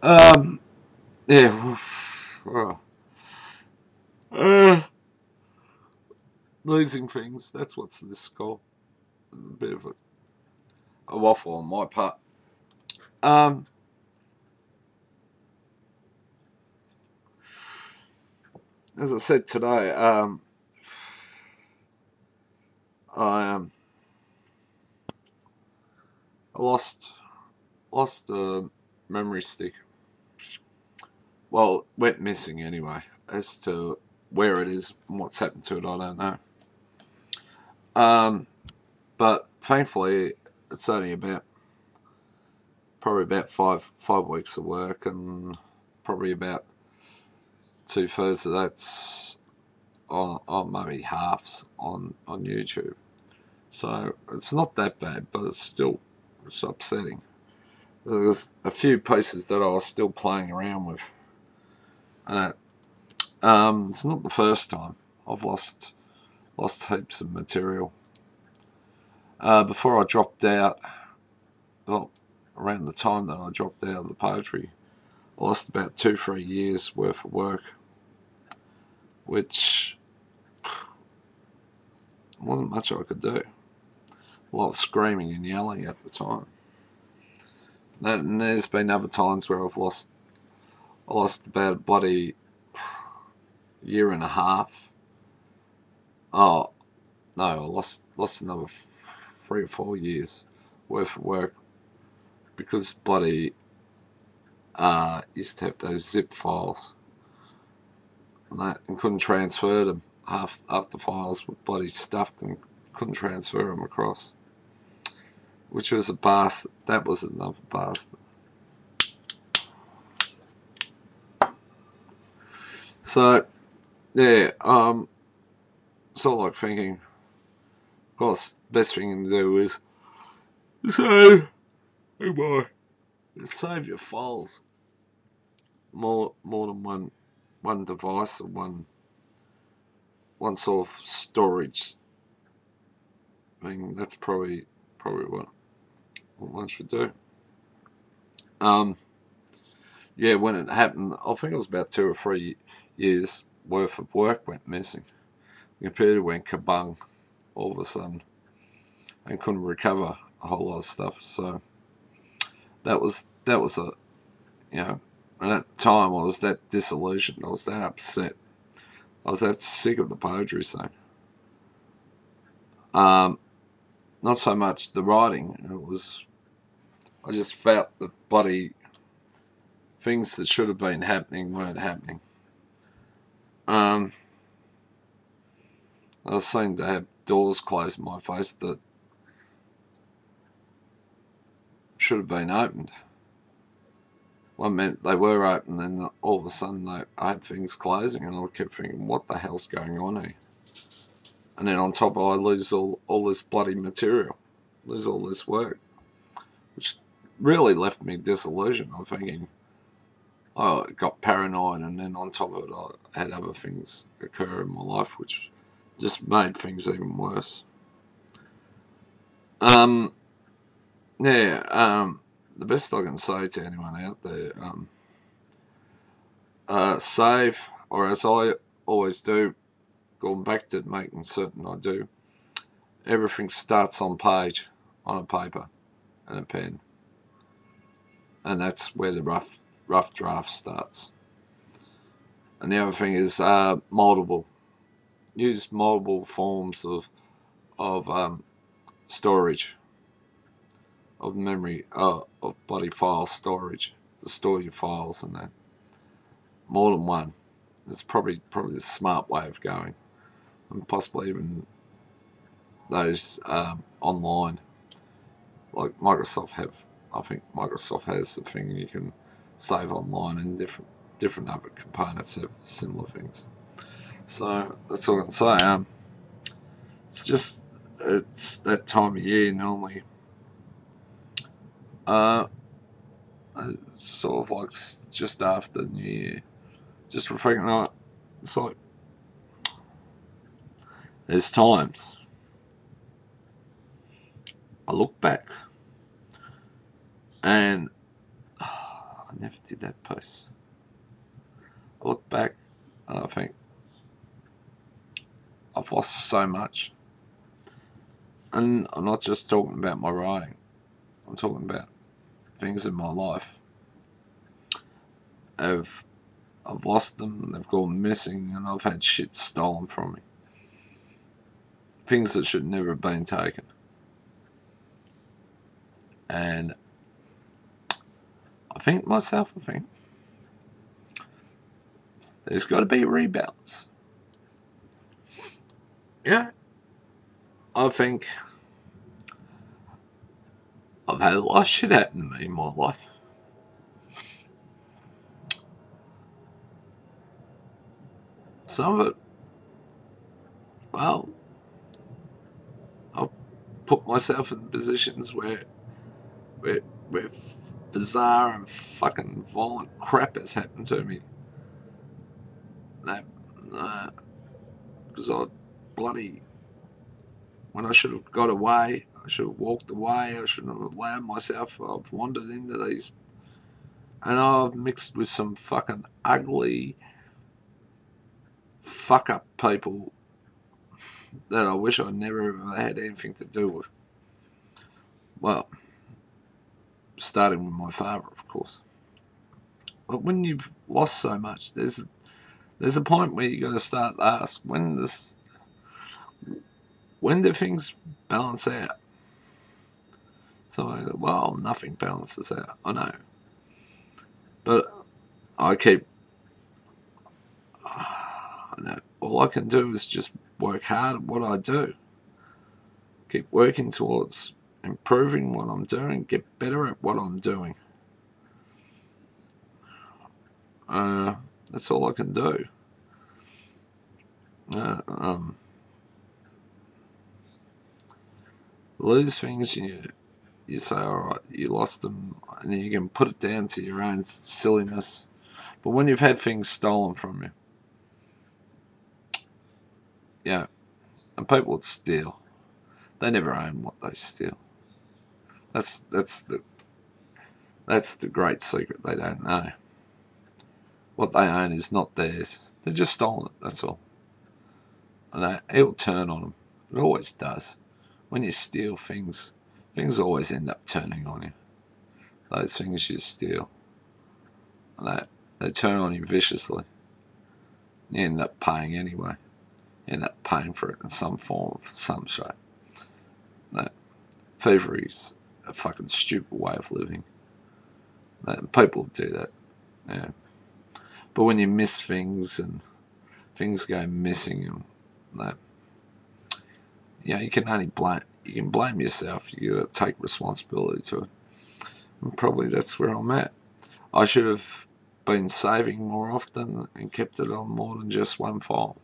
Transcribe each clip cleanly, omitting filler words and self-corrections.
Um, yeah. Well, uh, losing things. That's what's this called. A bit of a waffle on my part. Um, as I said today, I I lost a memory stick. Well, went missing anyway. As to where it is and what's happened to it, I don't know. Um, but thankfully, it's only about probably about five weeks of work, and probably about 2/3 of that's on maybe halves on YouTube. So it's not that bad, but it's upsetting. There's a few pieces that I was still playing around with, and it's not the first time I've lost heaps of material. Before I dropped out, well, around the time that I dropped out of the poetry, I lost about 2 3 years worth of work, which wasn't much I could do. A lot of screaming and yelling at the time. And there's been other times where I lost about a bloody year and a half. Oh no, I lost another 3 or 4 years worth of work because bloody used to have those zip files and couldn't transfer them. Half the files were bloody stuffed and couldn't transfer them across, which was a bastard. That was another bastard. So yeah, sort of like thinking, of course, best thing to do is save. Oh boy, save your files more than one device or one sort of storage thing. That's probably what one should do. Um, yeah, when it happened, I think it was about 2 or 3 years worth of work went missing. The computer went kabung all of a sudden and couldn't recover a whole lot of stuff. So that was a and at the time I was that disillusioned. I was that upset. I was that sick of the poetry scene. Um, Not so much the writing. It was I just felt the bloody things that should have been happening weren't happening. Um, I seemed to have doors closed in my face that should have been opened. One minute they were open, then all of a sudden I had things closing, and I kept thinking, what the hell's going on here? And then on top of it, I lose all this bloody material, lose all this work, which really left me disillusioned. I'm thinking, oh, I got paranoid, and then on top of it, I had other things occur in my life, which just made things even worse. Um, yeah, the best I can say to anyone out there, save, or as I always do, going back to making certain I do, everything starts on page, on a paper and a pen, and that's where the rough draft starts. And the other thing is multiple. Use multiple forms of storage, of memory, of bloody file storage to store your files and that. More than one. That's probably the smart way of going, and possibly even those online, like Microsoft have. I think Microsoft has the thing you can save online, and different other components have similar things. So that's all I can say. It's just it's that time of year normally. Uh, it's sort of like just after New Year, just reflecting on it. It's like there's times I look back and I never did that piece. I look back and I think, I've lost so much. And I'm not just talking about my writing. I'm talking about things in my life. I've lost them, they've gone missing, and I've had shit stolen from me. Things that should never have been taken. And I think to myself, there's got to be a rebalance. Yeah. I think I've had a lot of shit happen to me in my life. Some of it, well, I've put myself in positions where bizarre and fucking violent crap has happened to me. Because I bloody, when I should have got away, I should have walked away, I shouldn't have allowed myself, I've wandered into these, and I've mixed with some fucking ugly fuck up people that I wish I never ever had anything to do with. Well, starting with my father, of course. But when you've lost so much, there's a point where you got to start to ask, when do things balance out? So, well, nothing balances out. I know, but I know all I can do is just work hard at what I do. Keep working towards improving what I'm doing. Get better at what I'm doing. That's all I can do. Lose things, you say, all right, you lost them, and then you can put it down to your own silliness. But when you've had things stolen from you, yeah, and people would steal, they never own what they steal. That's the great secret they don't know. What they own is not theirs. They're just stolen it, that's all. And it'll turn on them. It always does. When you steal things, things always end up turning on you. Those things you steal. And they turn on you viciously. You end up paying anyway. You end up paying for it in some form, of some shape. Thievery is a fucking stupid way of living. People do that. Yeah. But when you miss things and things go missing and that, you can only blame yourself. You got to take responsibility to it. And probably that's where I'm at. I should have been saving more often and kept it on more than just one file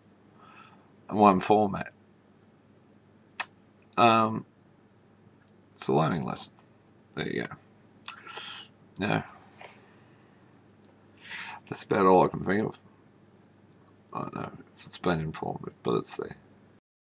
and one format. It's a learning lesson. There you go. Yeah. That's about all I can think of. I don't know if it's been informative, but it's there.